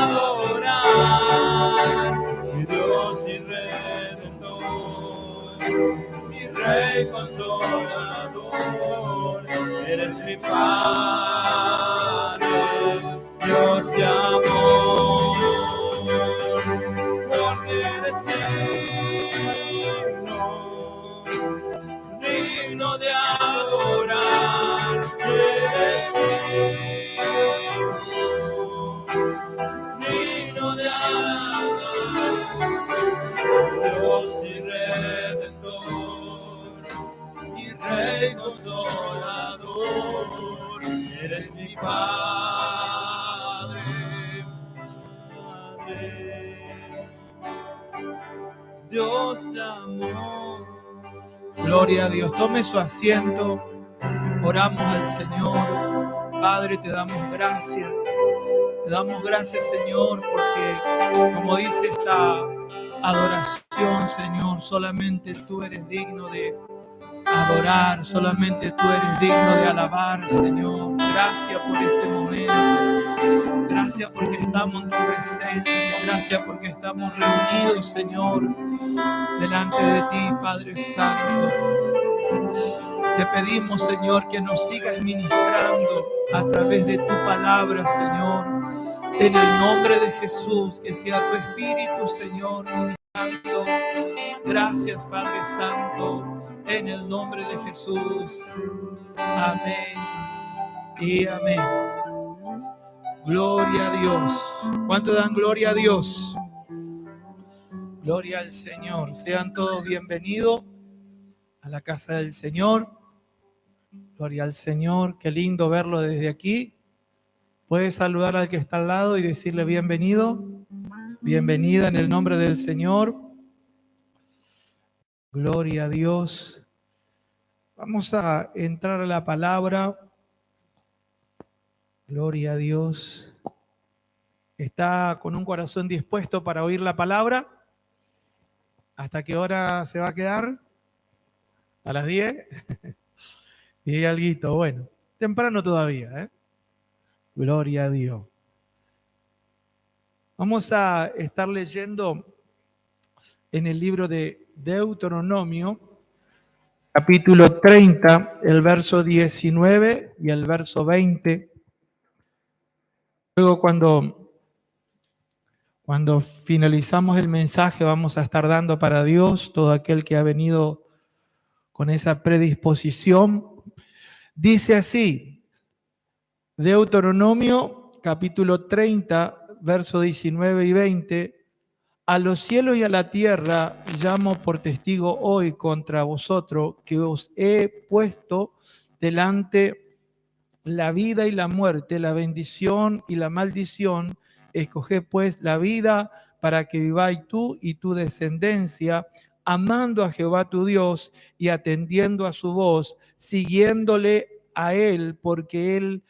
adorar, mi Dios y Redentor, mi Rey consolador, eres mi Padre, Dios de amor, porque eres digno de adorar, eres digno de adorar, Dios y Redentor, y Rey consolador, eres mi Padre, Dios de amor. Gloria a Dios. Tome su asiento. Oramos al Señor. Padre, te damos gracias. Te damos gracias, Señor, porque como dice esta adoración, Señor, solamente tú eres digno de adorar, solamente tú eres digno de alabar, Señor. Gracias por este momento. Gracias porque estamos en tu presencia. Gracias porque estamos reunidos, Señor, delante de ti, Padre Santo. Te pedimos, Señor, que nos sigas ministrando a través de tu palabra, Señor. En el nombre de Jesús, que sea tu Espíritu, Señor, ministrando. Gracias, Padre Santo, en el nombre de Jesús. Amén y amén. Gloria a Dios. ¿Cuánto dan gloria a Dios? Gloria al Señor. Sean todos bienvenidos a la casa del Señor. Gloria al Señor. Qué lindo verlo desde aquí. Puedes saludar al que está al lado y decirle bienvenido. Bienvenida en el nombre del Señor. Gloria a Dios. Vamos a entrar a la palabra. Gloria a Dios. ¿Está con un corazón dispuesto para oír la palabra? ¿Hasta qué hora se va a quedar? ¿A las 10? Y alguito, bueno, temprano todavía, ¿eh? Gloria a Dios. Vamos a estar leyendo en el libro de Deuteronomio, capítulo 30, el verso 19 y el verso 20. Luego cuando finalizamos el mensaje vamos a estar dando para Dios todo aquel que ha venido con esa predisposición. Dice así, Deuteronomio capítulo 30, verso 19 y 20. A los cielos y a la tierra llamo por testigo hoy contra vosotros que os he puesto delante la vida y la muerte, la bendición y la maldición. Escoged pues la vida para que viváis tú y tu descendencia, amando a Jehová tu Dios y atendiendo a su voz, siguiéndole a él, porque él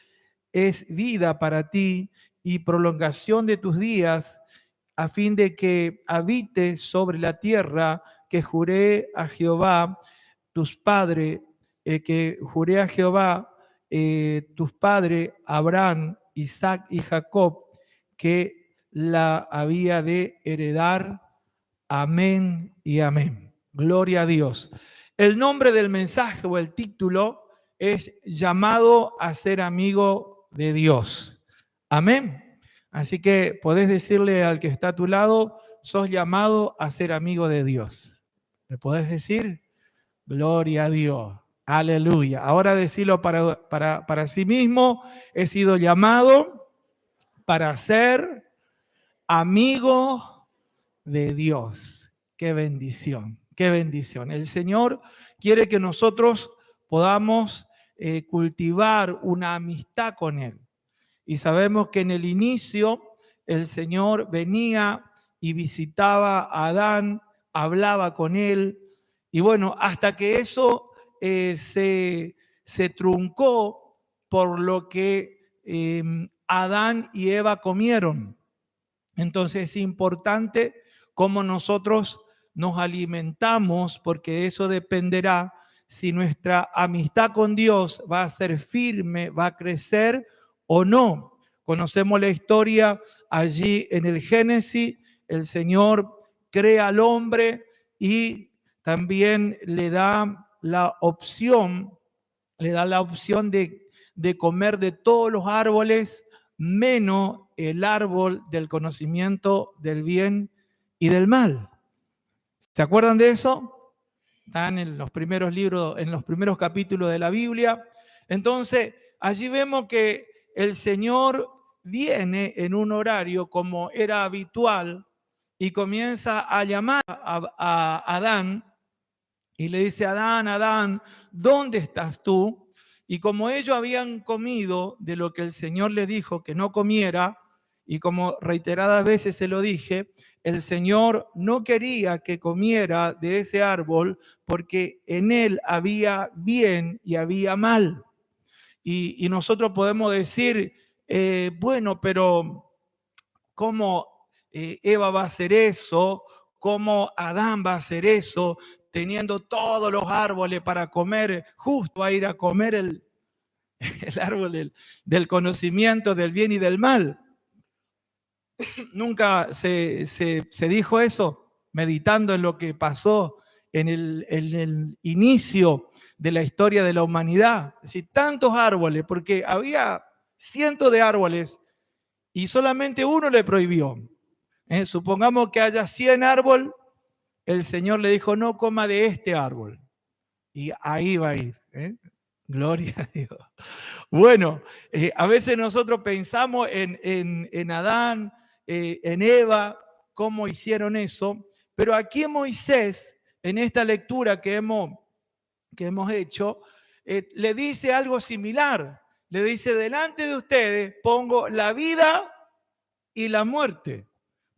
es vida para ti y prolongación de tus días, a fin de que habites sobre la tierra que juré a Jehová, tus padres, tus padres, Abraham, Isaac y Jacob, que la había de heredar. Amén y amén. Gloria a Dios. El nombre del mensaje o el título es llamado a ser amigo de Dios. Amén. Así que podés decirle al que está a tu lado, sos llamado a ser amigo de Dios. ¿Le podés decir? Gloria a Dios. Aleluya. Ahora decirlo para sí mismo, he sido llamado para ser amigo de Dios. Qué bendición, qué bendición. El Señor quiere que nosotros podamos cultivar una amistad con Él. Y sabemos que en el inicio el Señor venía y visitaba a Adán, hablaba con él, y bueno, hasta que eso se truncó por lo que Adán y Eva comieron. Entonces es importante cómo nosotros nos alimentamos, porque eso dependerá si nuestra amistad con Dios va a ser firme, va a crecer o no. Conocemos la historia allí en el Génesis, el Señor crea al hombre y también le da la opción de comer de todos los árboles, menos el árbol del conocimiento del bien y del mal. ¿Se acuerdan de eso? Están en los primeros libros, en los primeros capítulos de la Biblia. Entonces, allí vemos que el Señor viene en un horario como era habitual y comienza a llamar a Adán y le dice: Adán, Adán, ¿dónde estás tú? Y como ellos habían comido de lo que el Señor les dijo que no comiera, y como reiteradas veces se lo dije, el Señor no quería que comiera de ese árbol porque en él había bien y había mal. Y nosotros podemos decir, bueno, pero ¿cómo Eva va a hacer eso? ¿Cómo Adán va a hacer eso? Teniendo todos los árboles para comer, justo a ir a comer el árbol del conocimiento del bien y del mal. Nunca se dijo eso, meditando en lo que pasó en el inicio de la historia de la humanidad. Es decir, tantos árboles, porque había cientos de árboles y solamente uno le prohibió. Supongamos que haya 100 árboles, el Señor le dijo: no coma de este árbol. Y ahí va a ir. Gloria a Dios. Bueno, a veces nosotros pensamos en Adán, en Eva, cómo hicieron eso, pero aquí en Moisés, en esta lectura que hemos hecho, le dice algo similar. Le dice: delante de ustedes pongo la vida y la muerte,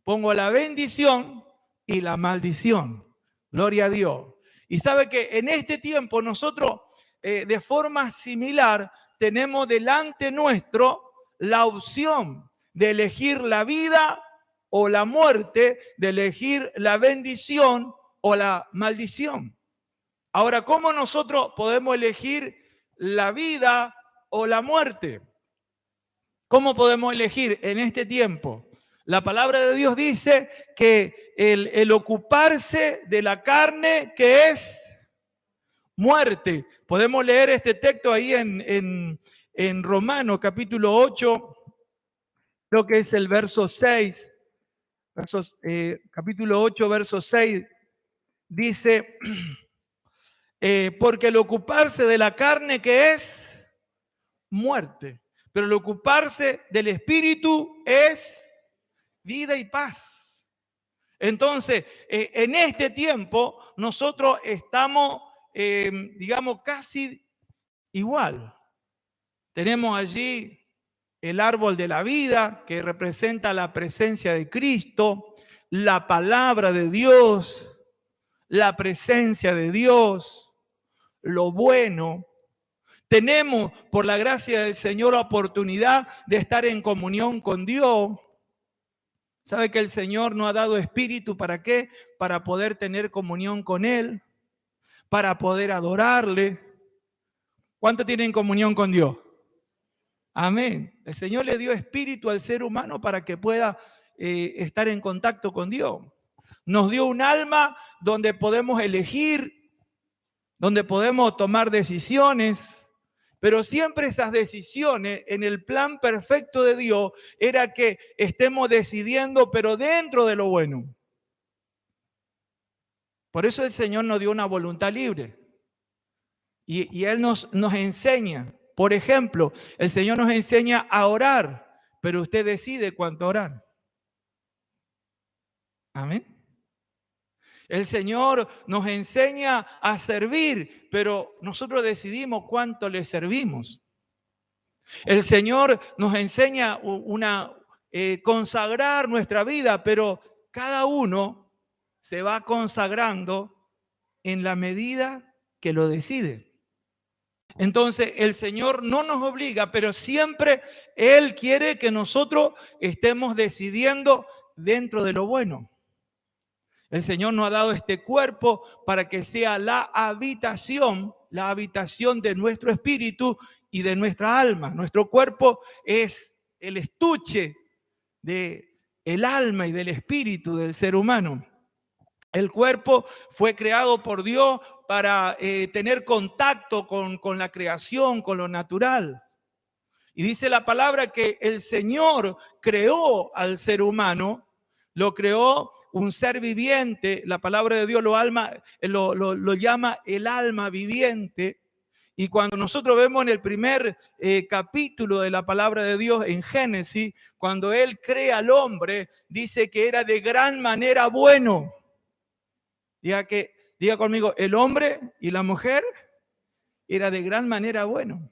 pongo la bendición y la maldición. Gloria a Dios. Y sabe que en este tiempo nosotros de forma similar tenemos delante nuestro la opción de elegir la vida o la muerte, de elegir la bendición o la maldición. Ahora, ¿cómo nosotros podemos elegir la vida o la muerte? ¿Cómo podemos elegir en este tiempo? La palabra de Dios dice que el ocuparse de la carne, que es muerte. Podemos leer este texto ahí en Romanos capítulo 8, creo que es el verso 6, capítulo 8, verso 6, dice, porque el ocuparse de la carne, que es muerte, pero el ocuparse del espíritu es vida y paz. Entonces, en este tiempo nosotros estamos, digamos, casi igual. Tenemos allí el árbol de la vida, que representa la presencia de Cristo, la palabra de Dios, la presencia de Dios, lo bueno. Tenemos, por la gracia del Señor, la oportunidad de estar en comunión con Dios. ¿Sabe que el Señor nos ha dado espíritu? ¿Para qué? Para poder tener comunión con Él, para poder adorarle. ¿Cuánto tienen comunión con Dios? Amén. El Señor le dio espíritu al ser humano para que pueda estar en contacto con Dios. Nos dio un alma donde podemos elegir, donde podemos tomar decisiones, pero siempre esas decisiones en el plan perfecto de Dios era que estemos decidiendo, pero dentro de lo bueno. Por eso el Señor nos dio una voluntad libre. Y Él nos enseña. Por ejemplo, el Señor nos enseña a orar, pero usted decide cuánto orar. Amén. El Señor nos enseña a servir, pero nosotros decidimos cuánto le servimos. El Señor nos enseña consagrar nuestra vida, pero cada uno se va consagrando en la medida que lo decide. Entonces, el Señor no nos obliga, pero siempre Él quiere que nosotros estemos decidiendo dentro de lo bueno. El Señor nos ha dado este cuerpo para que sea la habitación de nuestro espíritu y de nuestra alma. Nuestro cuerpo es el estuche de el alma y del espíritu del ser humano. El cuerpo fue creado por Dios para tener contacto con la creación, con lo natural. Y dice la palabra que el Señor creó al ser humano, lo creó un ser viviente. La palabra de Dios lo llama el alma viviente. Y cuando nosotros vemos en el primer capítulo de la palabra de Dios en Génesis, cuando Él crea al hombre, dice que era de gran manera bueno. Diga conmigo, el hombre y la mujer era de gran manera bueno.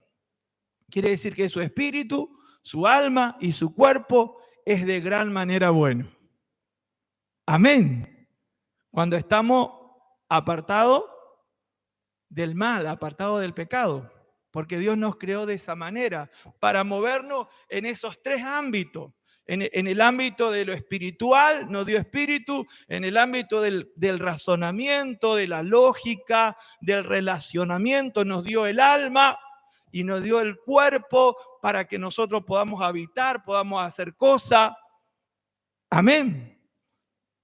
Quiere decir que su espíritu, su alma y su cuerpo es de gran manera bueno. Amén. Cuando estamos apartados del mal, apartados del pecado, porque Dios nos creó de esa manera, para movernos en esos tres ámbitos. En el ámbito de lo espiritual nos dio espíritu, en el ámbito del razonamiento, de la lógica, del relacionamiento nos dio el alma y nos dio el cuerpo para que nosotros podamos habitar, podamos hacer cosas. Amén.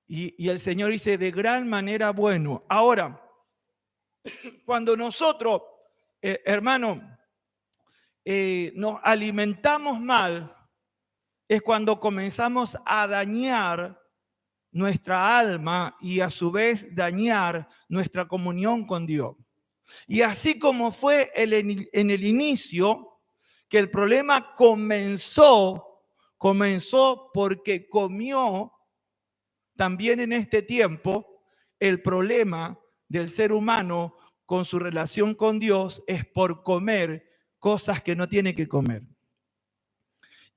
Y el Señor dice de gran manera bueno. Ahora, cuando nosotros, hermano, nos alimentamos mal, es cuando comenzamos a dañar nuestra alma y a su vez dañar nuestra comunión con Dios. Y así como fue en el inicio, que el problema comenzó porque comió, también en este tiempo el problema del ser humano con su relación con Dios es por comer cosas que no tiene que comer.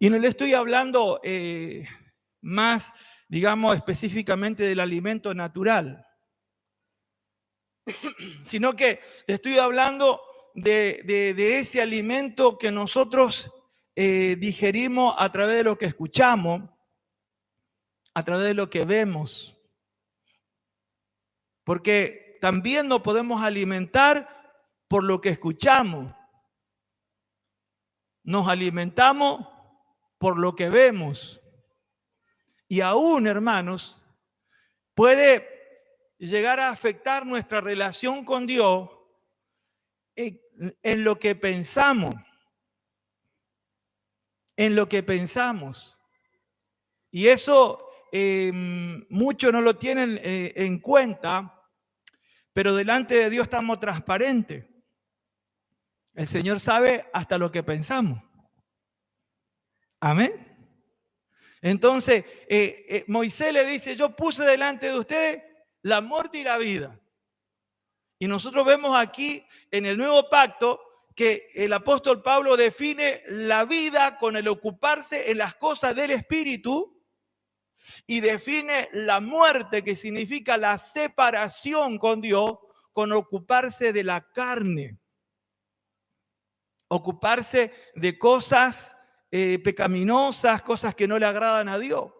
Y no le estoy hablando más, digamos, específicamente del alimento natural, sino que le estoy hablando de ese alimento que nosotros digerimos a través de lo que escuchamos, a través de lo que vemos. Porque también nos podemos alimentar por lo que escuchamos. Nos alimentamos por lo que vemos. Y aún, hermanos, puede llegar a afectar nuestra relación con Dios en lo que pensamos. En lo que pensamos. Y eso muchos no lo tienen en cuenta, pero delante de Dios estamos transparentes. El Señor sabe hasta lo que pensamos. Amén. Entonces, Moisés le dice, yo puse delante de ustedes la muerte y la vida. Y nosotros vemos aquí en el nuevo pacto que el apóstol Pablo define la vida con el ocuparse en las cosas del espíritu y define la muerte, que significa la separación con Dios, con ocuparse de la carne. Ocuparse de cosas pecaminosas, cosas que no le agradan a Dios.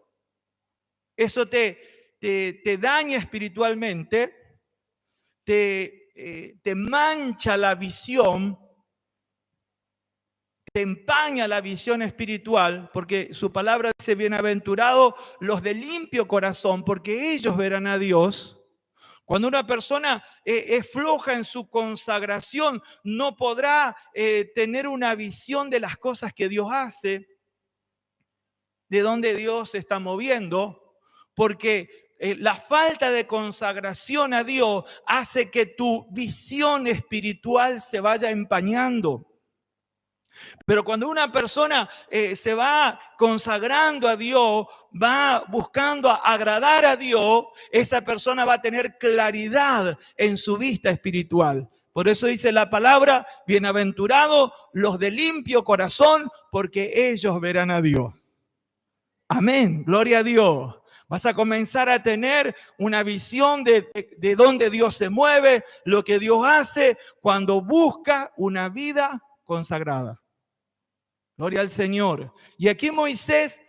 Eso te daña espiritualmente, te mancha la visión, te empaña la visión espiritual, porque su palabra dice, bienaventurados los de limpio corazón, porque ellos verán a Dios. Cuando una persona es floja en su consagración, no podrá tener una visión de las cosas que Dios hace, de dónde Dios se está moviendo, porque la falta de consagración a Dios hace que tu visión espiritual se vaya empañando. Pero cuando una persona se va consagrando a Dios, va buscando agradar a Dios, esa persona va a tener claridad en su vista espiritual. Por eso dice la palabra, bienaventurados los de limpio corazón, porque ellos verán a Dios. Amén, gloria a Dios. Vas a comenzar a tener una visión de dónde Dios se mueve, lo que Dios hace cuando busca una vida consagrada. Gloria al Señor. Y aquí Moisés,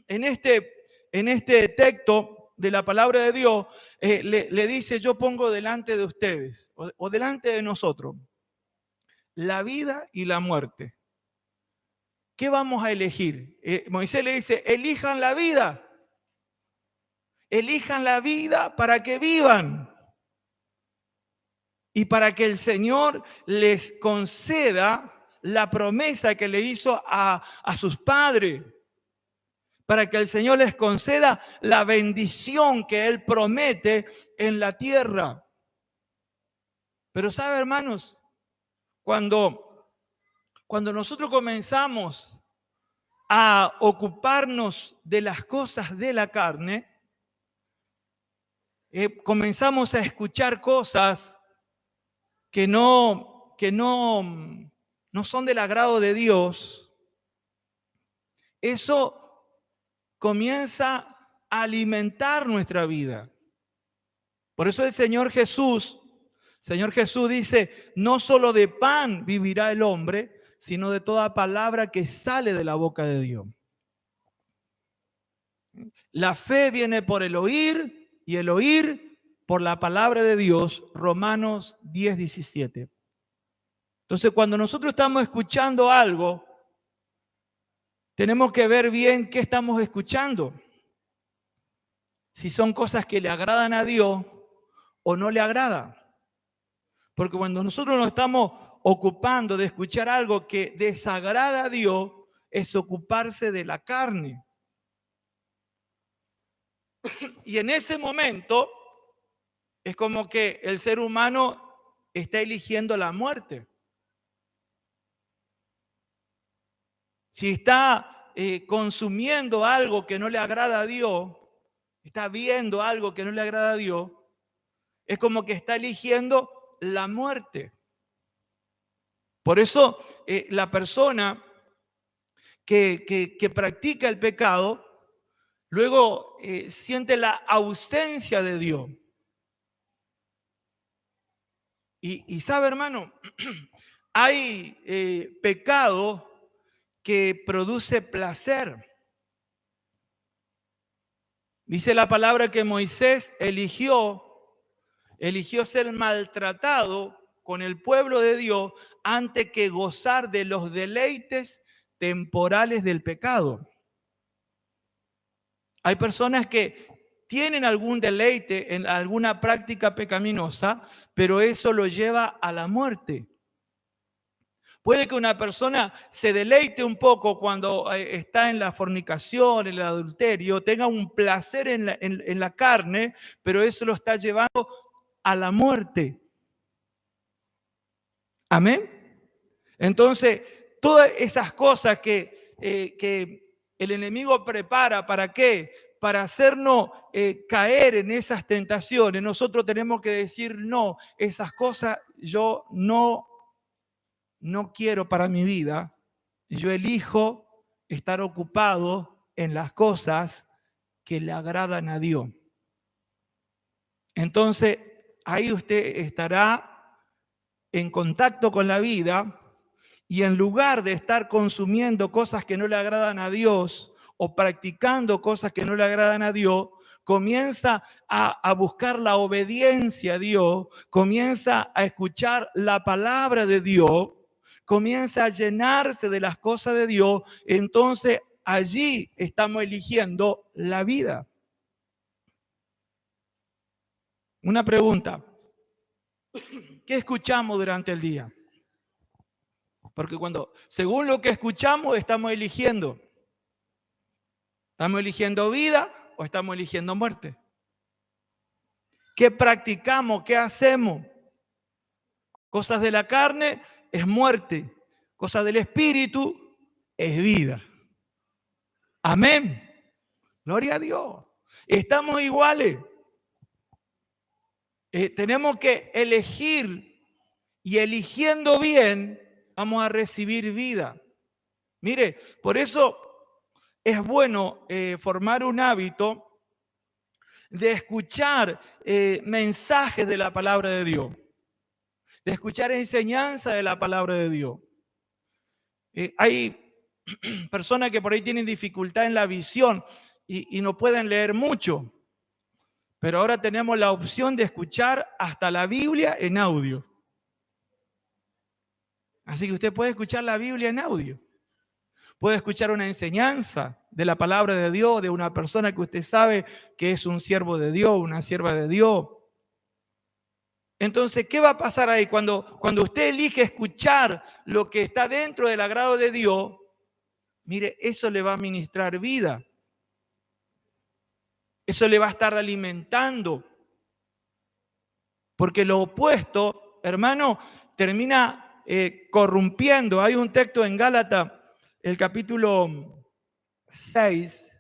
en este texto de la palabra de Dios, le dice, yo pongo delante de ustedes, o delante de nosotros, la vida y la muerte. ¿qué vamos a elegir? Moisés le dice, elijan la vida para que vivan y para que el Señor les conceda la promesa que le hizo a sus padres, para que el Señor les conceda la bendición que Él promete en la tierra. Pero sabe, hermanos, cuando nosotros comenzamos a ocuparnos de las cosas de la carne, comenzamos a escuchar cosas que no son del agrado de Dios. Eso comienza a alimentar nuestra vida. Por eso el Señor Jesús dice, no solo de pan vivirá el hombre, sino de toda palabra que sale de la boca de Dios. La fe viene por el oír y el oír por la palabra de Dios. Romanos 10:17. Entonces, cuando nosotros estamos escuchando algo, tenemos que ver bien qué estamos escuchando. Si son cosas que le agradan a Dios o no le agrada. Porque cuando nosotros nos estamos ocupando de escuchar algo que desagrada a Dios, es ocuparse de la carne. Y en ese momento es como que el ser humano está eligiendo la muerte. Si está consumiendo algo que no le agrada a Dios, está viendo algo que no le agrada a Dios, es como que está eligiendo la muerte. Por eso la persona que practica el pecado, luego siente la ausencia de Dios. Y sabe, hermano, hay pecado que produce placer. Dice la palabra que Moisés eligió ser maltratado con el pueblo de Dios antes que gozar de los deleites temporales del pecado. Hay personas que tienen algún deleite en alguna práctica pecaminosa, pero eso lo lleva a la muerte. Puede que una persona se deleite un poco cuando está en la fornicación, en el adulterio, tenga un placer en la carne, pero eso lo está llevando a la muerte. Amén. Entonces, todas esas cosas que el enemigo prepara, ¿para qué? Para hacernos caer en esas tentaciones. Nosotros tenemos que decir, no, esas cosas yo no quiero para mi vida. Yo elijo estar ocupado en las cosas que le agradan a Dios. Entonces, ahí usted estará en contacto con la vida y en lugar de estar consumiendo cosas que no le agradan a Dios o practicando cosas que no le agradan a Dios, comienza a buscar la obediencia a Dios, comienza a escuchar la palabra de Dios, comienza a llenarse de las cosas de Dios. Entonces allí estamos eligiendo la vida. Una pregunta. ¿Qué escuchamos durante el día? Porque según lo que escuchamos, estamos eligiendo. ¿Estamos eligiendo vida o estamos eligiendo muerte? ¿Qué practicamos? ¿Qué hacemos? Cosas de la carne es muerte. Cosas del espíritu es vida. Amén. Gloria a Dios. Estamos iguales. Tenemos que elegir y eligiendo bien vamos a recibir vida. Mire, por eso es bueno formar un hábito de escuchar mensajes de la palabra de Dios, de escuchar enseñanza de la palabra de Dios. Hay personas que por ahí tienen dificultad en la visión y no pueden leer mucho, pero ahora tenemos la opción de escuchar hasta la Biblia en audio. Así que usted puede escuchar la Biblia en audio. Puede escuchar una enseñanza de la palabra de Dios, de una persona que usted sabe que es un siervo de Dios, una sierva de Dios. Entonces, ¿qué va a pasar ahí? Cuando usted elige escuchar lo que está dentro del agrado de Dios, mire, eso le va a ministrar vida. Eso le va a estar alimentando. Porque lo opuesto, hermano, termina corrompiendo. Hay un texto en Gálatas, el capítulo 6,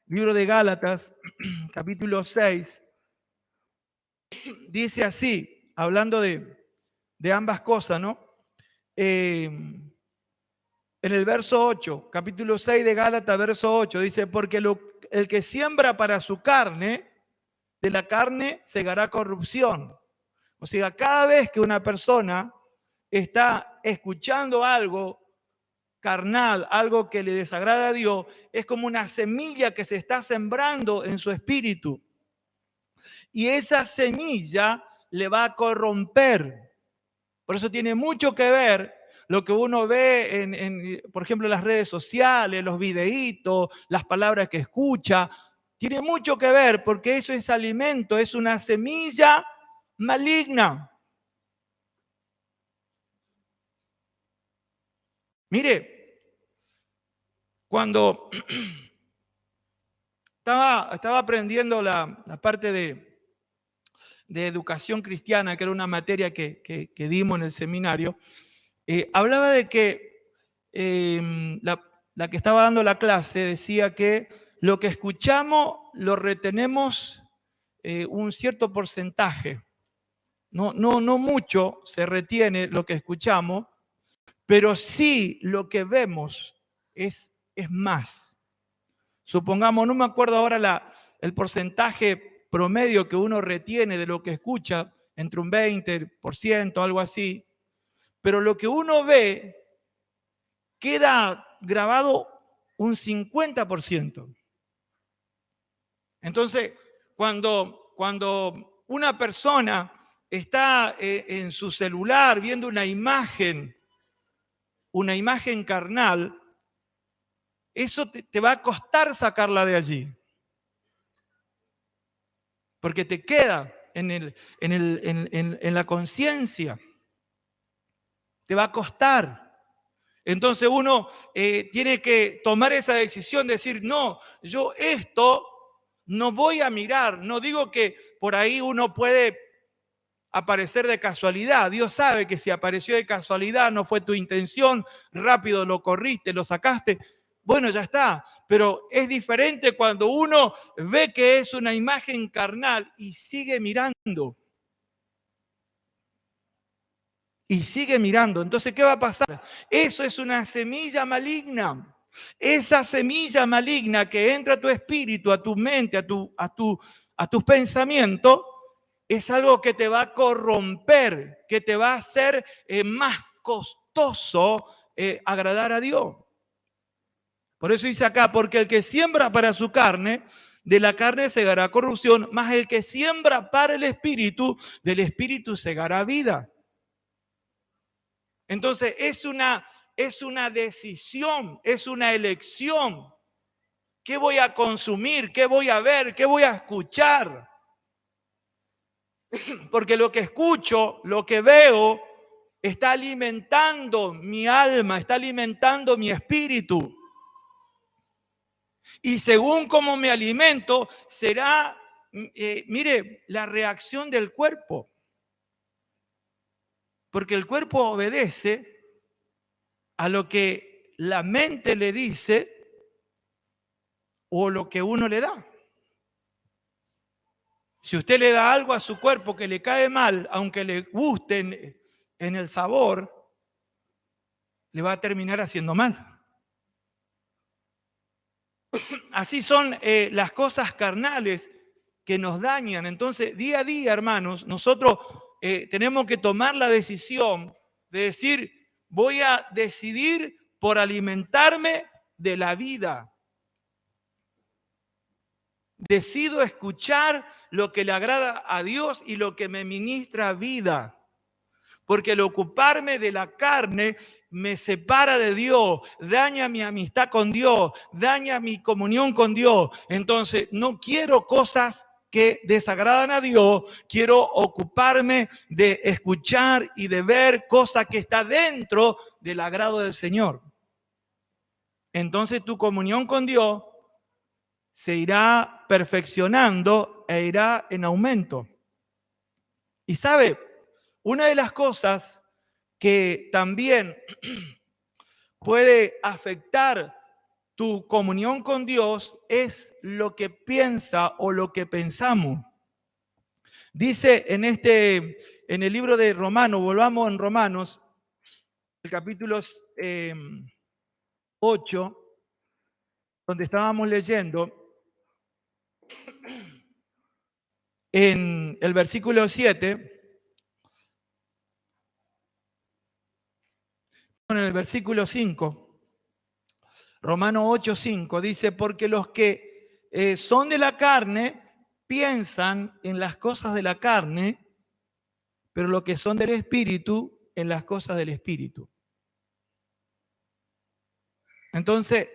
libro de Gálatas, capítulo 6, dice así, hablando de ambas cosas, ¿no? En el verso 8, capítulo 6 de Gálatas, verso 8, dice, porque el que siembra para su carne, de la carne segará corrupción. O sea, cada vez que una persona está escuchando algo carnal, algo que le desagrada a Dios, es como una semilla que se está sembrando en su espíritu. Y esa semilla le va a corromper. Por eso tiene mucho que ver lo que uno ve por ejemplo, en las redes sociales, los videitos, las palabras que escucha. Tiene mucho que ver porque eso es alimento, es una semilla maligna. Mire, cuando estaba aprendiendo la parte de educación cristiana, que era una materia que dimos en el seminario, hablaba de que la que estaba dando la clase decía que lo que escuchamos lo retenemos un cierto porcentaje. No mucho se retiene lo que escuchamos, pero sí lo que vemos es más. Supongamos, no me acuerdo ahora el porcentaje promedio que uno retiene de lo que escucha, entre un 20%, algo así, pero lo que uno ve queda grabado un 50%. Entonces, cuando una persona está en su celular viendo una imagen carnal, eso te va a costar sacarla de allí. Porque te queda en la conciencia. Te va a costar. Entonces uno tiene que tomar esa decisión, decir, no, yo esto no voy a mirar. No digo que por ahí uno puede aparecer de casualidad. Dios sabe que si apareció de casualidad no fue tu intención, rápido lo corriste, lo sacaste. Bueno, ya está. Pero es diferente cuando uno ve que es una imagen carnal y sigue mirando. Y sigue mirando. Entonces, ¿qué va a pasar? Eso es una semilla maligna. Esa semilla maligna que entra a tu espíritu, a tu mente, a tus pensamientos, es algo que te va a corromper, que te va a hacer más costoso agradar a Dios. Por eso dice acá, porque el que siembra para su carne, de la carne segará corrupción, mas el que siembra para el espíritu, del espíritu segará vida. Entonces es una decisión, es una elección. ¿Qué voy a consumir? ¿Qué voy a ver? ¿Qué voy a escuchar? Porque lo que escucho, lo que veo, está alimentando mi alma, está alimentando mi espíritu. Y según cómo me alimento, será, mire, la reacción del cuerpo. Porque el cuerpo obedece a lo que la mente le dice o lo que uno le da. Si usted le da algo a su cuerpo que le cae mal, aunque le guste en el sabor, le va a terminar haciendo mal. Así son las cosas carnales que nos dañan. Entonces, día a día, hermanos, nosotros tenemos que tomar la decisión de decir, voy a decidir por alimentarme de la vida. Decido escuchar lo que le agrada a Dios y lo que me ministra vida. porque el ocuparme de la carne me separa de Dios, daña mi amistad con Dios, daña mi comunión con Dios. Entonces, no quiero cosas que desagradan a Dios, quiero ocuparme de escuchar y de ver cosas que están dentro del agrado del Señor. Entonces, tu comunión con Dios se irá perfeccionando e irá en aumento. Y sabe, una de las cosas que también puede afectar tu comunión con Dios es lo que piensa o lo que pensamos. Dice en el libro de Romanos, volvamos en Romanos, el capítulo 8, donde estábamos leyendo, en el versículo 7, en el versículo 5, Romanos 8:5, dice, porque los que son de la carne piensan en las cosas de la carne, pero los que son del Espíritu en las cosas del Espíritu. Entonces,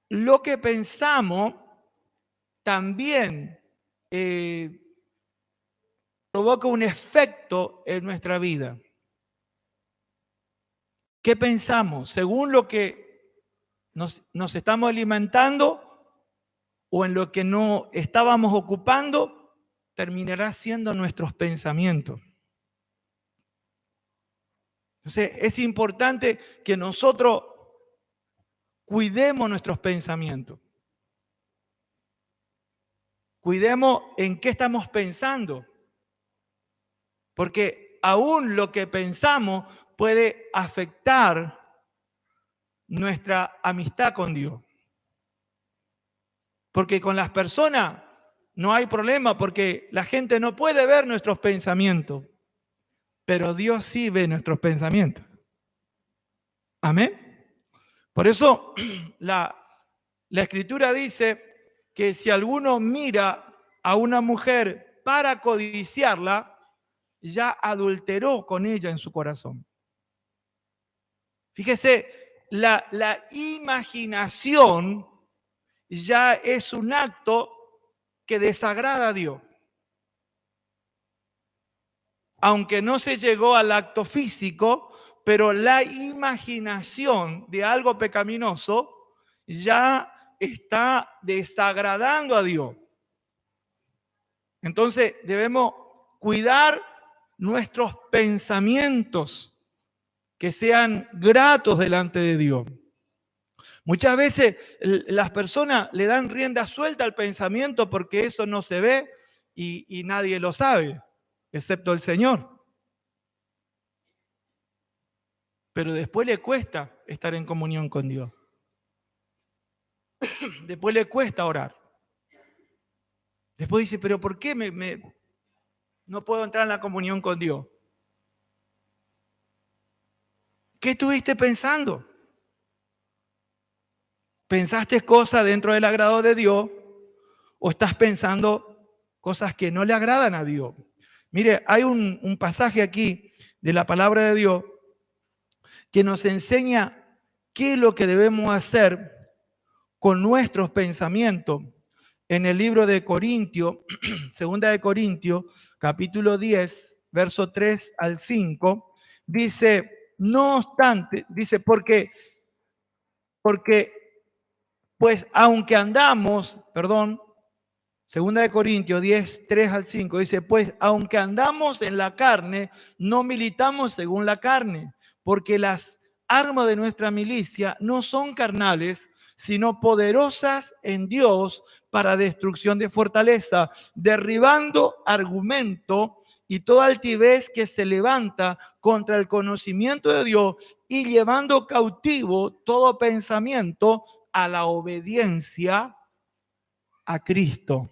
lo que pensamos también provoca un efecto en nuestra vida. ¿Qué pensamos? Según lo que nos estamos alimentando o en lo que no estábamos ocupando, terminará siendo nuestros pensamientos. Entonces, es importante que nosotros cuidemos nuestros pensamientos. Cuidemos en qué estamos pensando. Porque aún lo que pensamos puede afectar nuestra amistad con Dios. Porque con las personas no hay problema, porque la gente no puede ver nuestros pensamientos, pero Dios sí ve nuestros pensamientos. Amén. Por eso la Escritura dice que si alguno mira a una mujer para codiciarla, ya adulteró con ella en su corazón. Fíjese, la imaginación ya es un acto que desagrada a Dios. Aunque no se llegó al acto físico, pero la imaginación de algo pecaminoso ya está desagradando a Dios. Entonces debemos cuidar nuestros pensamientos que sean gratos delante de Dios. Muchas veces las personas le dan rienda suelta al pensamiento porque eso no se ve y nadie lo sabe, excepto el Señor. Pero después le cuesta estar en comunión con Dios. Después le cuesta orar. Después dice, pero ¿por qué no puedo entrar en la comunión con Dios? ¿Qué estuviste pensando? ¿Pensaste cosas dentro del agrado de Dios o estás pensando cosas que no le agradan a Dios? Mire, hay un pasaje aquí de la palabra de Dios que nos enseña qué es lo que debemos hacer con nuestros pensamientos. En el libro de Corintios, segunda de Corintios, capítulo 10, verso 3 al 5, dice, no obstante, dice, porque pues aunque andamos, segunda de Corintios 10, 3 al 5, dice, pues aunque andamos en la carne, no militamos según la carne, porque las armas de nuestra milicia no son carnales, sino poderosas en Dios para destrucción de fortaleza, derribando argumento y toda altivez que se levanta contra el conocimiento de Dios y llevando cautivo todo pensamiento a la obediencia a Cristo.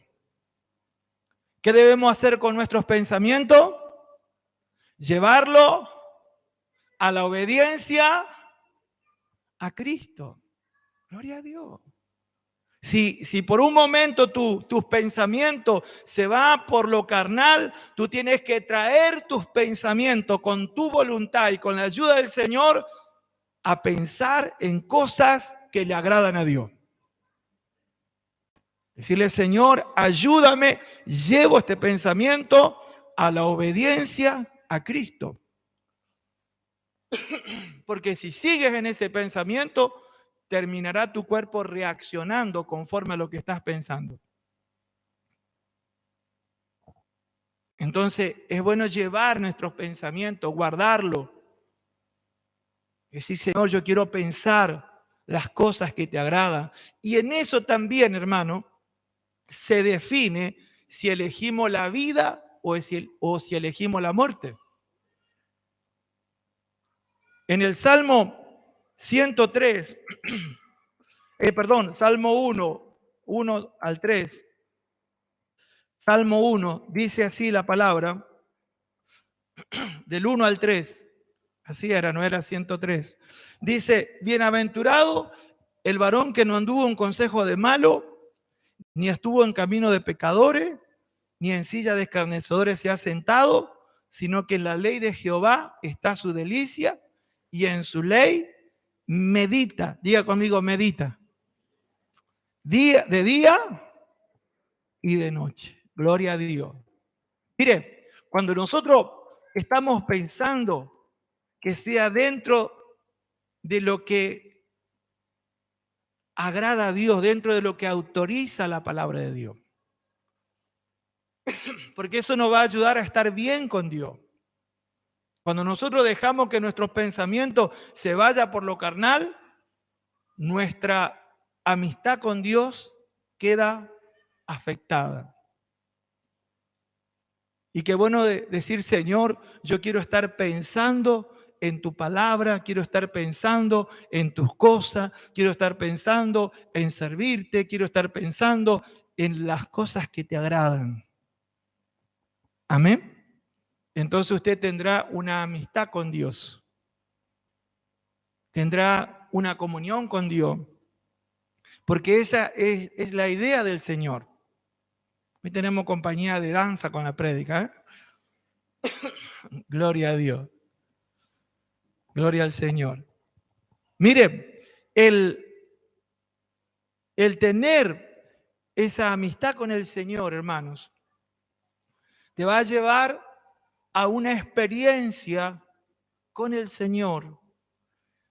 ¿Qué debemos hacer con nuestros pensamientos? Llevarlo a la obediencia a Cristo. Gloria a Dios. Si por un momento tus pensamientos se va por lo carnal, tú tienes que traer tus pensamientos con tu voluntad y con la ayuda del Señor a pensar en cosas que le agradan a Dios. Decirle, Señor, ayúdame, llevo este pensamiento a la obediencia a Cristo. Porque si sigues en ese pensamiento, terminará tu cuerpo reaccionando conforme a lo que estás pensando. Entonces es bueno llevar nuestros pensamientos, guardarlo. Decir, Señor, yo quiero pensar las cosas que te agradan. Y en eso también, hermano, se define si elegimos la vida o si elegimos la muerte. En el Salmo 103, Salmo 1 al 3, Salmo 1, dice así la palabra, del 1 al 3, así era, no era 103. Dice, bienaventurado el varón que no anduvo en consejo de malo, ni estuvo en camino de pecadores, ni en silla de escarnecedores se ha sentado, sino que en la ley de Jehová está su delicia, y en su ley medita. Diga conmigo, medita. De día y de noche. Gloria a Dios. Mire, cuando nosotros estamos pensando que sea dentro de lo que agrada a Dios, dentro de lo que autoriza la palabra de Dios. Porque eso nos va a ayudar a estar bien con Dios. Cuando nosotros dejamos que nuestros pensamientos se vayan por lo carnal, nuestra amistad con Dios queda afectada. Y qué bueno decir, Señor, yo quiero estar pensando en tu palabra, quiero estar pensando en tus cosas, quiero estar pensando en servirte, quiero estar pensando en las cosas que te agradan. Amén. Entonces usted tendrá una amistad con Dios, tendrá una comunión con Dios, porque esa es la idea del Señor. Hoy tenemos compañía de danza con la prédica, ¿eh? Gloria a Dios, gloria al Señor. Mire, el tener esa amistad con el Señor, hermanos, te va a llevar a una experiencia con el Señor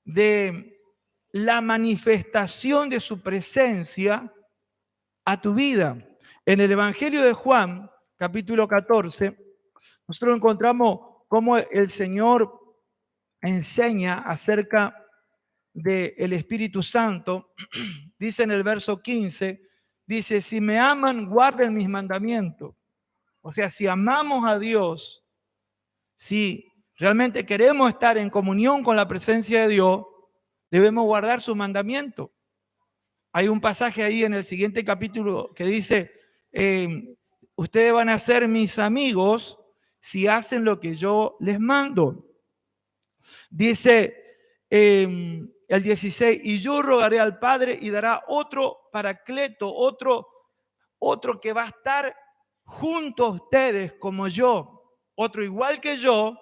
de la manifestación de su presencia a tu vida. En el Evangelio de Juan, capítulo 14, nosotros encontramos cómo el Señor enseña acerca del Espíritu Santo. Dice en el verso 15, dice, si me aman, guarden mis mandamientos. O sea, si amamos a Dios, si realmente queremos estar en comunión con la presencia de Dios, debemos guardar sus mandamientos. Hay un pasaje ahí en el siguiente capítulo que dice, ustedes van a ser mis amigos si hacen lo que yo les mando. Dice el 16, y yo rogaré al Padre y dará otro paracleto, otro que va a estar junto a ustedes como yo, otro igual que yo,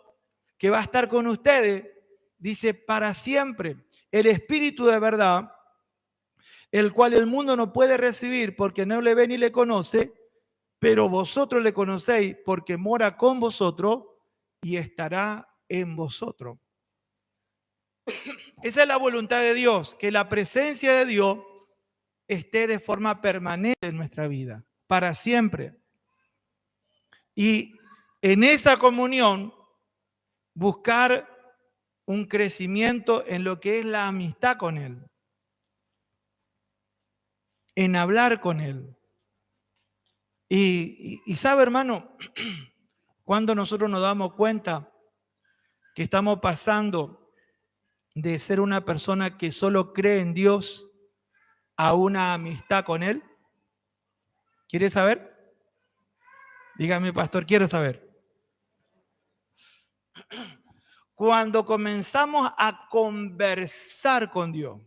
que va a estar con ustedes, dice, para siempre, el Espíritu de verdad, el cual el mundo no puede recibir porque no le ve ni le conoce, pero vosotros le conocéis porque mora con vosotros y estará en vosotros. Esa es la voluntad de Dios, que la presencia de Dios esté de forma permanente en nuestra vida, para siempre. Y en esa comunión, buscar un crecimiento en lo que es la amistad con Él, en hablar con Él. Y sabe, hermano, cuando nosotros nos damos cuenta que estamos pasando de ser una persona que solo cree en Dios a una amistad con Él. ¿Quiere saber? Dígame, pastor, quiero saber. Cuando comenzamos a conversar con Dios.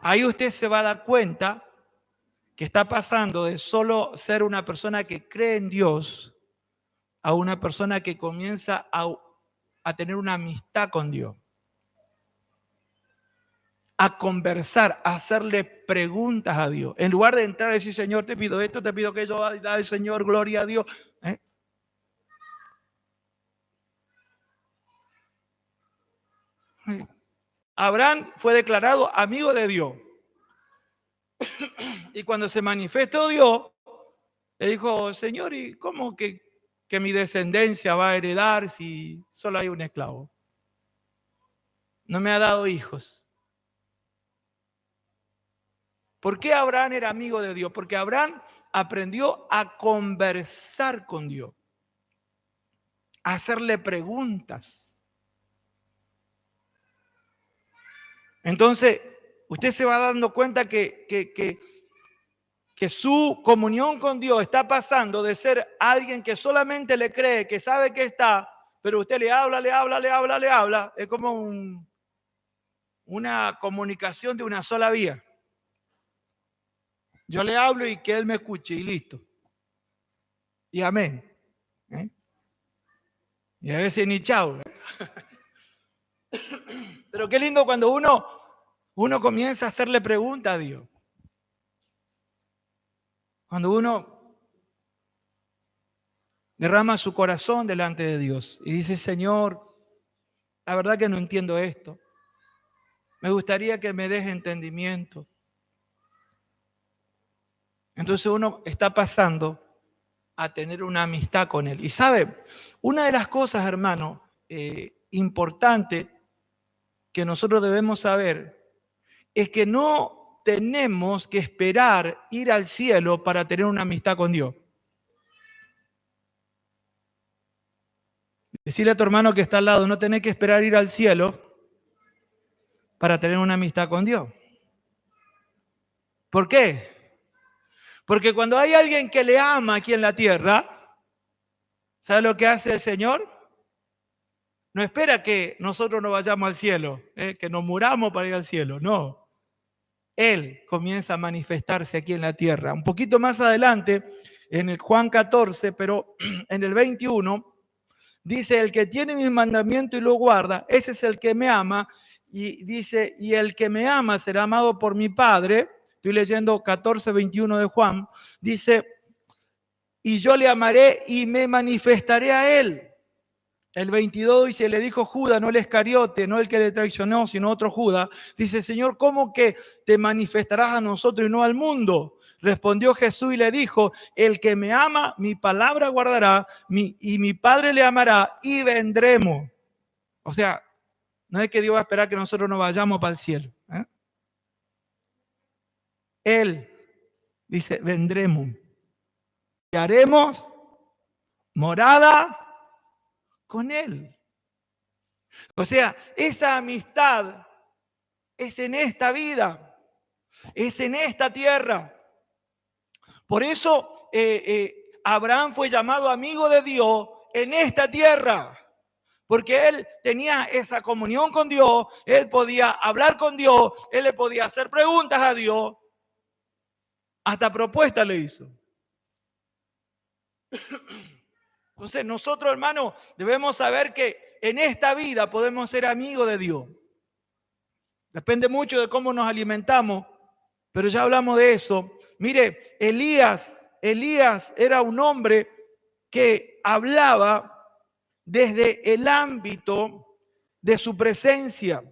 Ahí usted se va a dar cuenta que está pasando de solo ser una persona que cree en Dios a una persona que comienza a tener una amistad con Dios, a conversar, a hacerle preguntas a Dios. En lugar de entrar y decir, Señor, te pido esto, te pido aquello, ay, Señor, gloria a Dios. ¿Eh? Abraham fue declarado amigo de Dios. Y cuando se manifestó Dios, le dijo, Señor, ¿y cómo que mi descendencia va a heredar si solo hay un esclavo? No me ha dado hijos. ¿Por qué Abraham era amigo de Dios? Porque Abraham aprendió a conversar con Dios, a hacerle preguntas. Entonces, usted se va dando cuenta que su comunión con Dios está pasando de ser alguien que solamente le cree, que sabe que está, pero usted le habla. Es como una comunicación de una sola vía. Yo le hablo y que él me escuche y listo. Y amén. ¿Eh? Y a veces ni chau. Pero qué lindo cuando uno comienza a hacerle preguntas a Dios. Cuando uno derrama su corazón delante de Dios y dice, Señor, la verdad que no entiendo esto. Me gustaría que me des entendimiento. Entonces uno está pasando a tener una amistad con Él. Y sabe, una de las cosas, hermano, importante que nosotros debemos saber es que no tenemos que esperar ir al cielo para tener una amistad con Dios. Decirle a tu hermano que está al lado, no tenés que esperar ir al cielo para tener una amistad con Dios. ¿Por qué? Porque cuando hay alguien que le ama aquí en la tierra, ¿sabe lo que hace el Señor? No espera que nosotros nos vayamos al cielo, que nos muramos para ir al cielo, no. Él comienza a manifestarse aquí en la tierra. Un poquito más adelante, en el Juan 14, pero en el 21, dice, el que tiene mis mandamientos y lo guarda, ese es el que me ama. Y dice, y el que me ama será amado por mi Padre. Estoy leyendo 14, 21 de Juan. Dice, y yo le amaré y me manifestaré a él. El 22 dice, le dijo Judas, no el Iscariote, no el que le traicionó, sino otro Judas. Dice, Señor, ¿cómo que te manifestarás a nosotros y no al mundo? Respondió Jesús y le dijo, el que me ama, mi palabra guardará, y mi Padre le amará y vendremos. O sea, no es que Dios va a esperar que nosotros nos vayamos para el cielo. Él dice, vendremos y haremos morada con Él. O sea, esa amistad es en esta vida, es en esta tierra. Por eso Abraham fue llamado amigo de Dios en esta tierra, porque él tenía esa comunión con Dios, él podía hablar con Dios, él le podía hacer preguntas a Dios, hasta propuestas le hizo. Entonces nosotros, hermanos, debemos saber que en esta vida podemos ser amigos de Dios. Depende mucho de cómo nos alimentamos, pero ya hablamos de eso. Mire, Elías era un hombre que hablaba desde el ámbito de su presencia.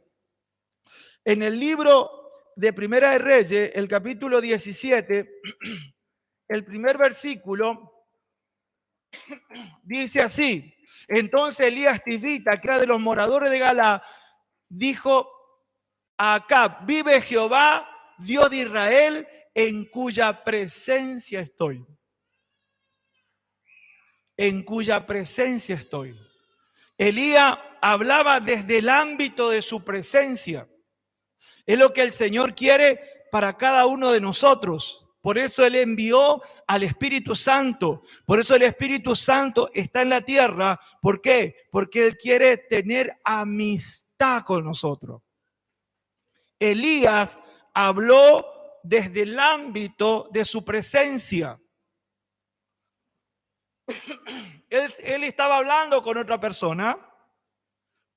En el libro de Primera de Reyes, el capítulo 17, el primer versículo dice así. Entonces Elías Tisbita, que era de los moradores de Galá, dijo a Acab, vive Jehová, Dios de Israel, en cuya presencia estoy. En cuya presencia estoy. Elías hablaba desde el ámbito de su presencia. Es lo que el Señor quiere para cada uno de nosotros. Por eso Él envió al Espíritu Santo. Por eso el Espíritu Santo está en la tierra. ¿Por qué? Porque Él quiere tener amistad con nosotros. Elías habló desde el ámbito de su presencia. Él estaba hablando con otra persona,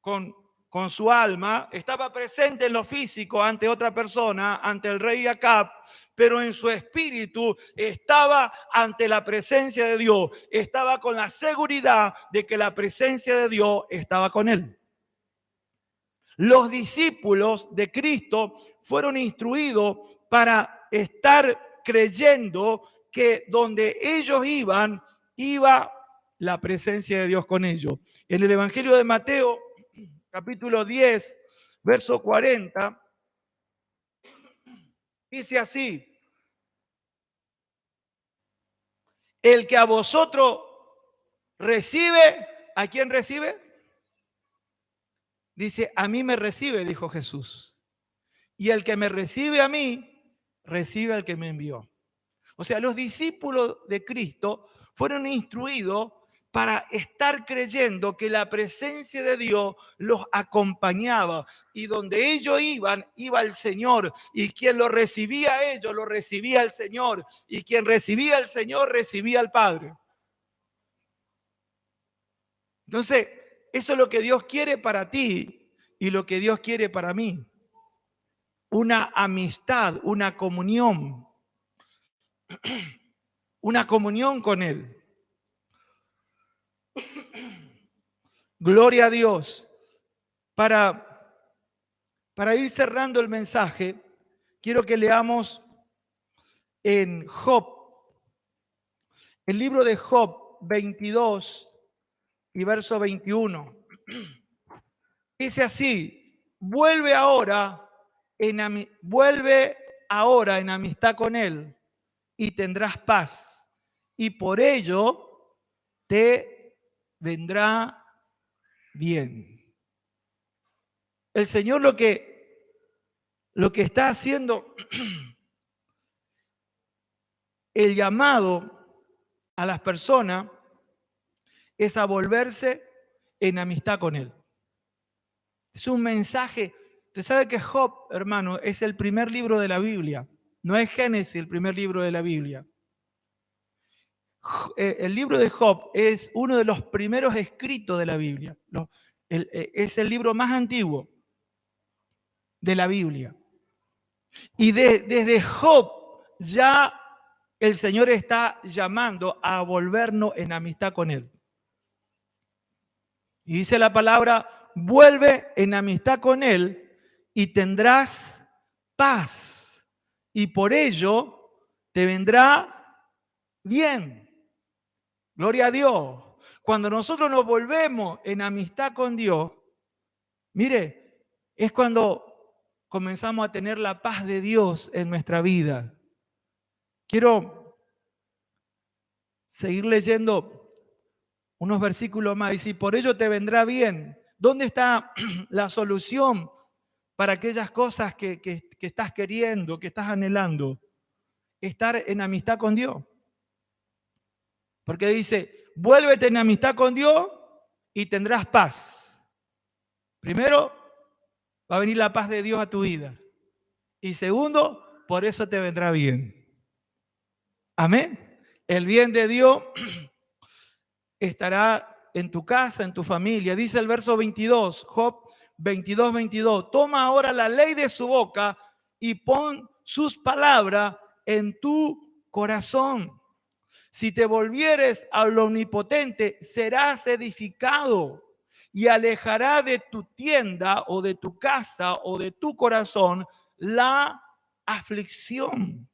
con su alma, estaba presente en lo físico ante otra persona, ante el rey Acab, pero en su espíritu estaba ante la presencia de Dios, estaba con la seguridad de que la presencia de Dios estaba con él. Los discípulos de Cristo fueron instruidos para estar creyendo que donde ellos iban, iba la presencia de Dios con ellos. En el Evangelio de Mateo, capítulo 10, verso 40, dice así: el que a vosotros recibe, ¿a quién recibe? Dice, a mí me recibe, dijo Jesús. Y el que me recibe a mí, recibe al que me envió. O sea, los discípulos de Cristo fueron instruidos para estar creyendo que la presencia de Dios los acompañaba, y donde ellos iban, iba el Señor, y quien lo recibía a ellos, lo recibía el Señor, y quien recibía al Señor, recibía al Padre. Entonces, eso es lo que Dios quiere para ti y lo que Dios quiere para mí. Una amistad, una comunión con Él. Gloria a Dios. Para ir cerrando el mensaje, quiero que leamos en Job, el libro de Job 22 y verso 21. Dice así: vuelve ahora en amistad con Él y tendrás paz, y por ello te vendrá bien. El Señor lo que está haciendo, el llamado a las personas, es a volverse en amistad con Él. Es un mensaje. Usted sabe que Job, hermano, es el primer libro de la Biblia. No es Génesis el primer libro de la Biblia. El libro de Job es uno de los primeros escritos de la Biblia. Es el libro más antiguo de la Biblia. Y desde Job ya el Señor está llamando a volvernos en amistad con Él. Y dice la palabra: vuelve en amistad con Él y tendrás paz, y por ello te vendrá bien. Gloria a Dios. Cuando nosotros nos volvemos en amistad con Dios, mire, es cuando comenzamos a tener la paz de Dios en nuestra vida. Quiero seguir leyendo unos versículos más. Dice: y por ello te vendrá bien. ¿Dónde está la solución para aquellas cosas que estás queriendo, que estás anhelando? Estar en amistad con Dios. Porque dice: vuélvete en amistad con Dios y tendrás paz. Primero, va a venir la paz de Dios a tu vida. Y segundo, por eso te vendrá bien. Amén. El bien de Dios estará en tu casa, en tu familia. Dice el verso 22, Job 22, 22. Toma ahora la ley de su boca y pon sus palabras en tu corazón. Si te volvieres al Omnipotente, serás edificado, y alejará de tu tienda o de tu casa o de tu corazón la aflicción.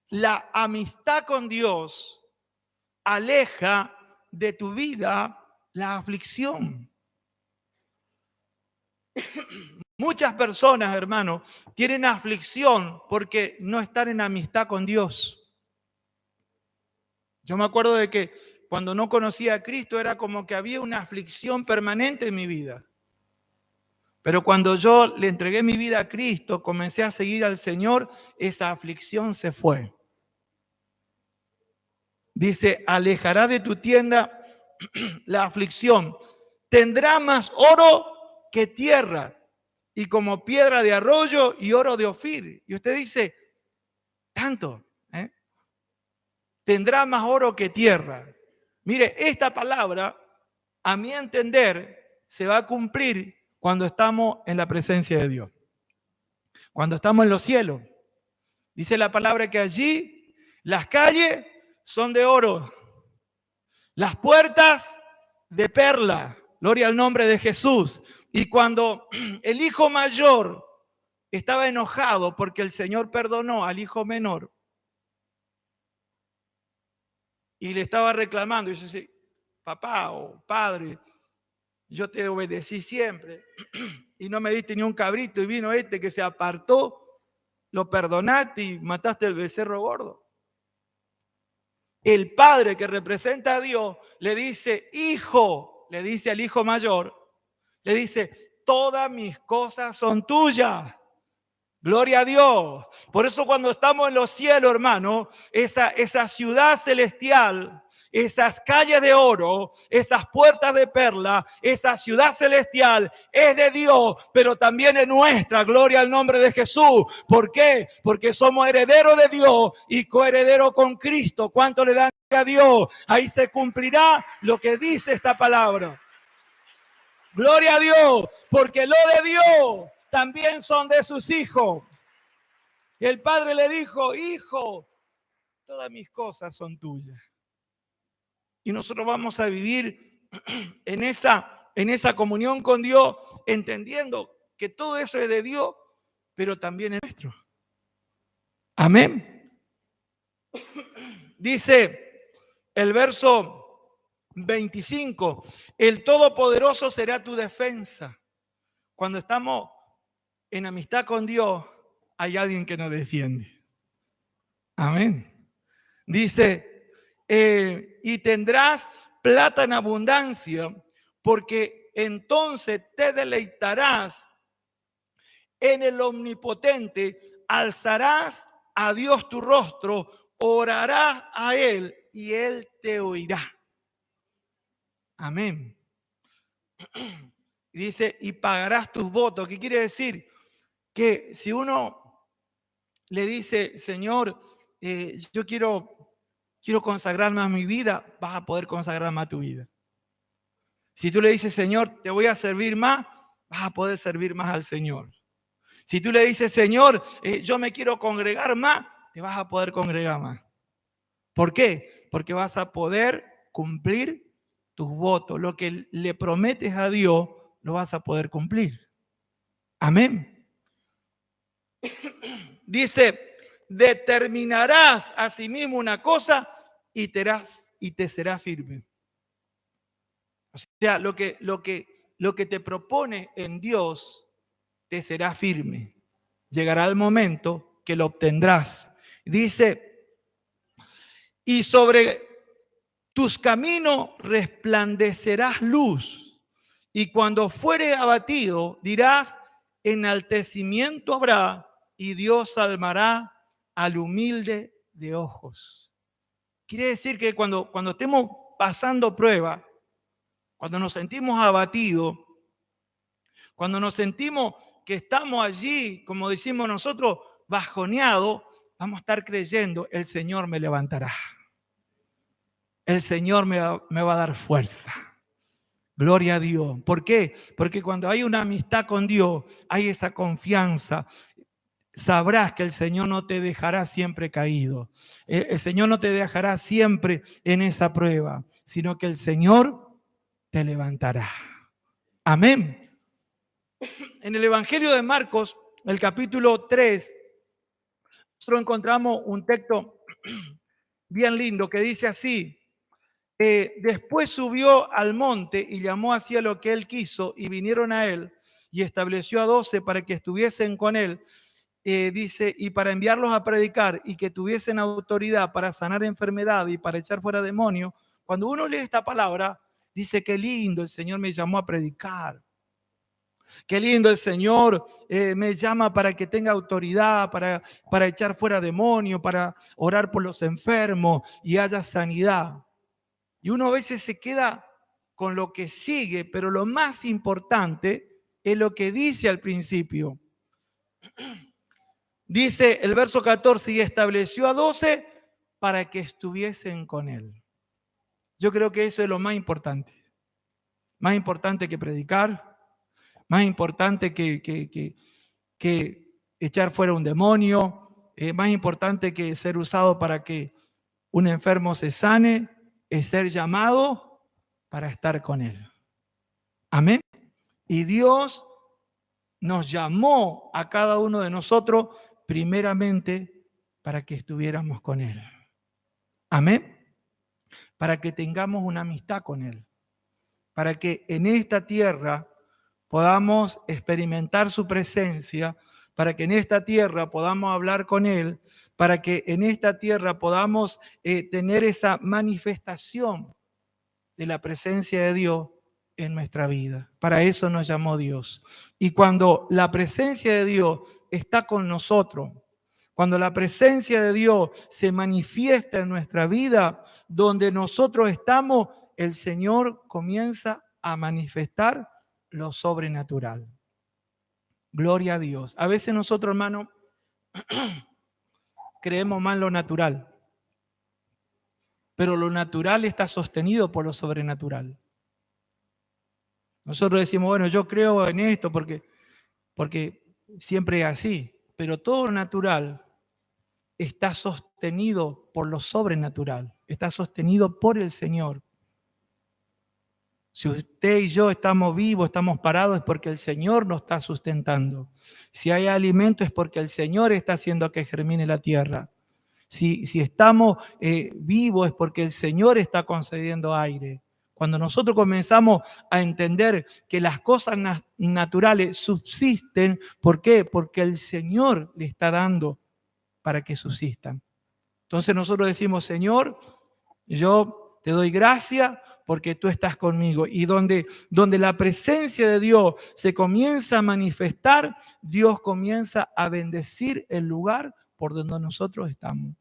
La amistad con Dios aleja de tu vida la aflicción. Muchas personas, hermanos, tienen aflicción porque no están en amistad con Dios. Yo me acuerdo de que cuando no conocía a Cristo era como que había una aflicción permanente en mi vida. Pero cuando yo le entregué mi vida a Cristo, comencé a seguir al Señor, esa aflicción se fue. Dice: alejará de tu tienda la aflicción. Tendrá más oro que tierra, y como piedra de arroyo y oro de Ofir. Y usted dice, tanto, ¿eh? Tendrá más oro que tierra. Mire, esta palabra, a mi entender, se va a cumplir cuando estamos en la presencia de Dios. Cuando estamos en los cielos. Dice la palabra que allí las calles son de oro, las puertas de perla. Gloria al nombre de Jesús. Y cuando el hijo mayor estaba enojado porque el Señor perdonó al hijo menor y le estaba reclamando, y dice, papá o padre, yo te obedecí siempre y no me diste ni un cabrito, y vino este que se apartó, lo perdonaste y mataste el becerro gordo. El padre que representa a Dios le dice, hijo, le dice al hijo mayor, le dice, todas mis cosas son tuyas. Gloria a Dios. Por eso cuando estamos en los cielos, hermano, esa ciudad celestial, esas calles de oro, esas puertas de perla, esa ciudad celestial es de Dios, pero también es nuestra. Gloria al nombre de Jesús. ¿Por qué? Porque somos herederos de Dios y coherederos con Cristo. ¿Cuánto le dan a Dios? Ahí se cumplirá lo que dice esta palabra. Gloria a Dios, porque lo de Dios también son de sus hijos. Y el padre le dijo, hijo, todas mis cosas son tuyas. Y nosotros vamos a vivir en esa comunión con Dios, entendiendo que todo eso es de Dios, pero también es nuestro. Amén. Dice el verso 25, el Todopoderoso será tu defensa. Cuando estamos en amistad con Dios, hay alguien que nos defiende. Amén. Dice, y tendrás plata en abundancia, porque entonces te deleitarás en el Omnipotente, alzarás a Dios tu rostro, orarás a Él y Él te oirá. Amén. Y dice, y pagarás tus votos. ¿Qué quiere decir? Que si uno le dice, Señor, yo quiero consagrarme a mi vida, vas a poder consagrar más tu vida. Si tú le dices, Señor, te voy a servir más, vas a poder servir más al Señor. Si tú le dices, Señor, yo me quiero congregar más, te vas a poder congregar más. ¿Por qué? Porque vas a poder cumplir tus votos. Lo que le prometes a Dios, lo vas a poder cumplir. Amén. Dice, determinarás a sí mismo una cosa y te será firme. O sea, lo que te propone en Dios te será firme. Llegará el momento que lo obtendrás. Dice, y sobre tus caminos resplandecerás luz, y cuando fuere abatido dirás, enaltecimiento habrá, y Dios salvará al humilde de ojos. Quiere decir que cuando estemos pasando prueba, cuando nos sentimos abatidos, cuando nos sentimos que estamos allí, como decimos nosotros, bajoneados, vamos a estar creyendo, el Señor me levantará. El Señor me va a dar fuerza. Gloria a Dios. ¿Por qué? Porque cuando hay una amistad con Dios, hay esa confianza. Sabrás que el Señor no te dejará siempre caído. El Señor no te dejará siempre en esa prueba, sino que el Señor te levantará. Amén. En el Evangelio de Marcos, el capítulo 3, nosotros encontramos un texto bien lindo que dice así. Después subió al monte y llamó hacia lo que él quiso y vinieron a él y estableció a 12 para que estuviesen con él. Dice, y para enviarlos a predicar y que tuviesen autoridad para sanar enfermedad y para echar fuera demonios. Cuando uno lee esta palabra, dice, qué lindo, el Señor me llamó a predicar. Qué lindo, el Señor me llama para que tenga autoridad, para echar fuera demonios, para orar por los enfermos y haya sanidad. Y uno a veces se queda con lo que sigue, pero lo más importante es lo que dice al principio. Dice el verso 14, y estableció a 12 para que estuviesen con él. Yo creo que eso es lo más importante. Más importante que predicar, más importante que echar fuera un demonio, más importante que ser usado para que un enfermo se sane, es ser llamado para estar con él. Amén. Y Dios nos llamó a cada uno de nosotros primeramente para que estuviéramos con él. Amén. Para que tengamos una amistad con él. Para que en esta tierra podamos experimentar su presencia, para que en esta tierra podamos hablar con él, para que en esta tierra podamos tener esa manifestación de la presencia de Dios en nuestra vida. Para eso nos llamó Dios. Y cuando la presencia de Dios está con nosotros, cuando la presencia de Dios se manifiesta en nuestra vida, donde nosotros estamos, el Señor comienza a manifestar lo sobrenatural. Gloria a Dios. A veces nosotros, hermanos, creemos más en lo natural, pero lo natural está sostenido por lo sobrenatural. Nosotros decimos, bueno, yo creo en esto porque siempre es así, pero todo lo natural está sostenido por lo sobrenatural, está sostenido por el Señor. Si usted y yo estamos vivos, estamos parados, es porque el Señor nos está sustentando. Si hay alimento, es porque el Señor está haciendo que germine la tierra. Si estamos vivos, es porque el Señor está concediendo aire. Cuando nosotros comenzamos a entender que las cosas naturales subsisten, ¿por qué? Porque el Señor le está dando para que subsistan. Entonces nosotros decimos, Señor, yo te doy gracia porque tú estás conmigo. Y donde la presencia de Dios se comienza a manifestar, Dios comienza a bendecir el lugar por donde nosotros estamos.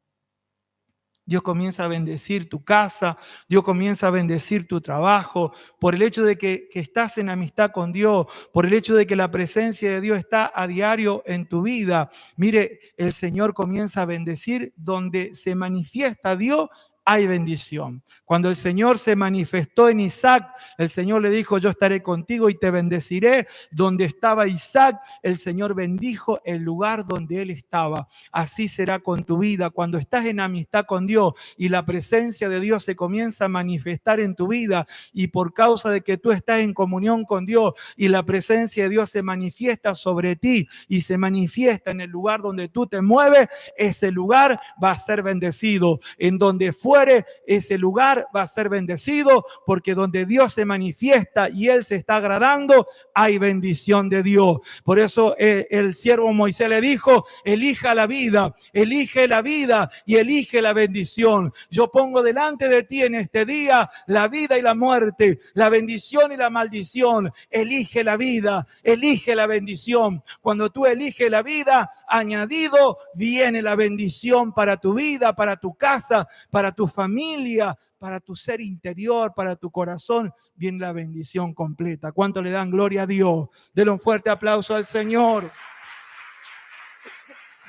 Dios comienza a bendecir tu casa, Dios comienza a bendecir tu trabajo, por el hecho de que estás en amistad con Dios, por el hecho de que la presencia de Dios está a diario en tu vida. Mire, el Señor comienza a bendecir donde se manifiesta Dios. Hay bendición. Cuando el Señor se manifestó en Isaac, el Señor le dijo, yo estaré contigo y te bendeciré. Donde estaba Isaac, el Señor bendijo el lugar donde él estaba. Así será con tu vida. Cuando estás en amistad con Dios y la presencia de Dios se comienza a manifestar en tu vida, y por causa de que tú estás en comunión con Dios y la presencia de Dios se manifiesta sobre ti y se manifiesta en el lugar donde tú te mueves, ese lugar va a ser bendecido. En donde fuere, ese lugar va a ser bendecido, porque donde Dios se manifiesta y Él se está agradando, hay bendición de Dios. Por eso el siervo Moisés le dijo, elija la vida, elige la vida y elige la bendición. Yo pongo delante de ti en este día la vida y la muerte, la bendición y la maldición. Elige la vida, elige la bendición. Cuando tú eliges la vida, añadido viene la bendición para tu vida, para tu casa, para tu familia, para tu ser interior, para tu corazón, viene la bendición completa. ¿Cuánto le dan gloria a Dios? Denle un fuerte aplauso al Señor.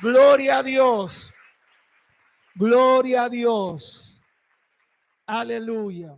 Gloria a Dios. Gloria a Dios. Aleluya.